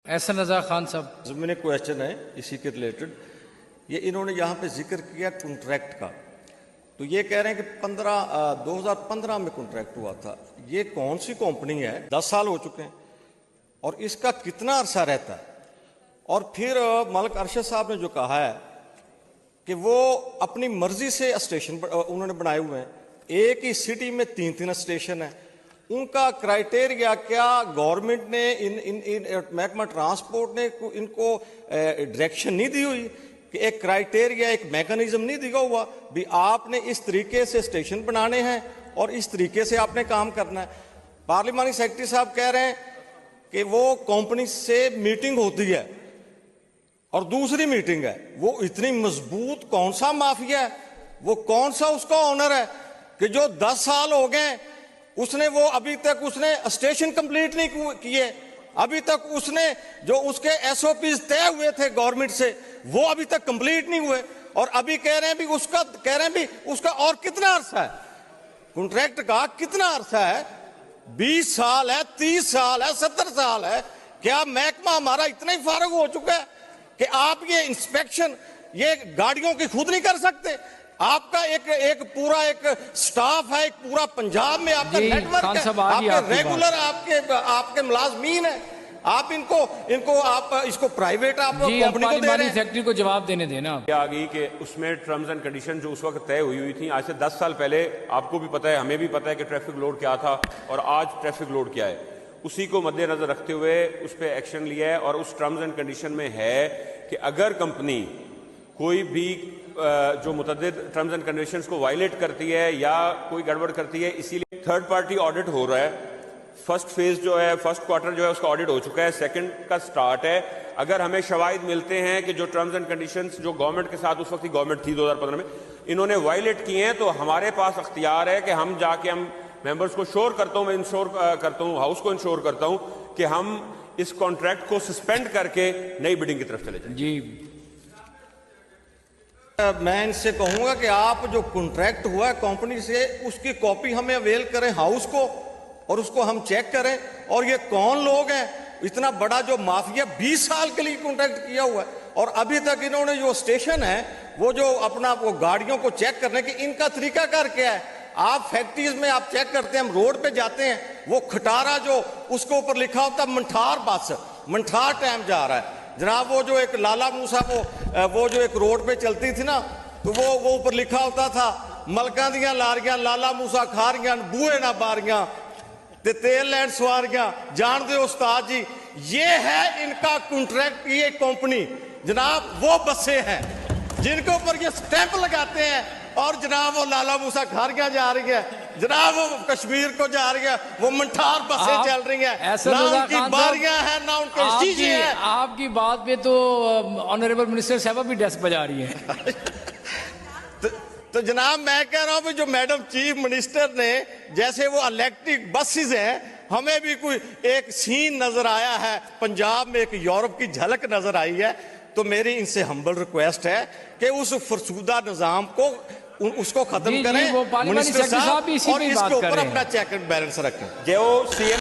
एहसन रजा खान साहब, ज़मीनी क्वेश्चन है इसी के रिलेटेड। ये इन्होंने यहाँ पे जिक्र किया कॉन्ट्रैक्ट का, तो ये कह रहे हैं कि 2015 में कॉन्ट्रैक्ट हुआ था। ये कौन सी कंपनी है? 10 साल हो चुके हैं और इसका कितना अरसा रहता है? और फिर मलिक अरशद साहब ने जो कहा है कि वो अपनी मर्जी से स्टेशन उन्होंने बनाए हुए हैं, एक ही सिटी में 3-3 स्टेशन है। उनका क्राइटेरिया क्या गवर्नमेंट ने इन महकमा ट्रांसपोर्ट ने इनको डायरेक्शन नहीं दी हुई कि एक क्राइटेरिया, एक मैकेनिज्म नहीं दिया हुआ भी आपने इस तरीके से स्टेशन बनाने हैं और इस तरीके से आपने काम करना है? पार्लिमानी सेक्रेटरी साहब कह रहे हैं कि वो कंपनी से मीटिंग होती है और दूसरी मीटिंग है। वो इतनी मजबूत कौन सा माफिया है? वो कौन सा उसका ऑनर है कि जो 10 साल हो गए उसने वो अभी तक उसने स्टेशन कंप्लीट नहीं किए, अभी तक उसने जो उसके एसओपीज तय हुए थे गवर्नमेंट से वो अभी तक कंप्लीट नहीं हुए, और अभी कह रहे हैं भी उसका और कितना अरसा है? कॉन्ट्रैक्ट का कितना अरसा है? 20 साल है, 30 साल है, 70 साल है? क्या महकमा हमारा इतना ही फारग हो चुका है कि आप ये इंस्पेक्शन ये गाड़ियों की खुद नहीं कर सकते? आपका एक पूरा एक स्टाफ है, एक पूरा पंजाब में आपका नेटवर्क है, आपके रेगुलर आपके मुलाजमीन है, आप इसको प्राइवेट आप कंपनी को दे रहे हैं। सेक्रेटरी को जवाब देने देना। आ गई कि उसमें टर्म्स एंड कंडीशन जो उस वक्त तय हुई थी आज से 10 साल पहले, आपको भी पता है, हमें भी पता है कि ट्रैफिक लोड क्या था और आज ट्रैफिक लोड क्या है। उसी को मद्देनजर रखते हुए उस पर एक्शन लिया है और उस टर्म्स एंड कंडीशन में है कि अगर कंपनी कोई भी जो मुतअद्दिद टर्म्स एंड कंडीशंस को वायलेट करती है या कोई गड़बड़ करती है, इसीलिए थर्ड पार्टी ऑडिट हो रहा है। फर्स्ट फेज जो है, फर्स्ट क्वार्टर जो है उसका ऑडिट हो चुका है, सेकंड का स्टार्ट है। अगर हमें शवाहिद मिलते हैं कि जो टर्म्स एंड कंडीशंस जो गवर्नमेंट के साथ उस वक्त की गवर्नमेंट थी 2015 में इन्होंने वायलेट किए हैं, तो हमारे पास अख्तियार है कि हम जाके हम मेंबर्स को श्योर करता हूं, मैं इंश्योर करता हूं, हाउस को इंश्योर करता हूं कि हम इस कॉन्ट्रैक्ट को सस्पेंड करके नई बिडिंग की तरफ चले जाएं। जी, मैं इनसे कहूंगा कि आप जो कॉन्ट्रैक्ट हुआ है कंपनी से उसकी कॉपी हमें अवेल करें हाउस को, और उसको हम चेक करें। और ये कौन लोग हैं? इतना बड़ा जो माफिया 20 साल के लिए कॉन्ट्रैक्ट किया हुआ है और अभी तक इन्होंने जो स्टेशन है वो जो अपना वो गाड़ियों को चेक करने की इनका तरीका कर क्या है? आप फैक्ट्रीज में आप चेक करते हैं, हम रोड पे जाते हैं, वो खटारा जो उसके ऊपर लिखा होता है मंठार बस, मंठार टाइम जा रहा है जनाब। वो जो एक लाला मूसा वो जो एक रोड पे चलती थी ना, तो वो ऊपर लिखा होता था मलकां दियां लारियां लाला मूसा खा रहियां बूहे ना बारियां ते तेल लैंड सवारियां जान दे उस्ताद जी। ये है इनका कॉन्ट्रैक्ट। ये कंपनी जनाब वो बसें हैं जिनके ऊपर ये स्टैंप लगाते हैं और जनाब वो लाला मूसा खारियां जा रही है, जनाब वो कश्मीर को जा रही है, वो मंठार बसें चल रही हैं, ना उनकी बारियां हैं ना उनके शीशे हैं। आपकी बात पे तो ऑनरेबल मिनिस्टर साहब भी डेस्क बजा रही है। तो जनाब मैं कह रहा हूं भी जो मैडम चीफ मिनिस्टर ने जैसे वो इलेक्ट्रिक बसेस हैं, हमें भी कोई एक सीन नजर आया है पंजाब में, एक यूरोप की झलक नजर आई है। तो मेरी इनसे हम्बल रिक्वेस्ट है कि उस फरसूदा निजाम को उसको खत्म करें मिनिस्टर साहब, और इसके ऊपर अपना चेक एंड बैलेंस रखें। जो सीएम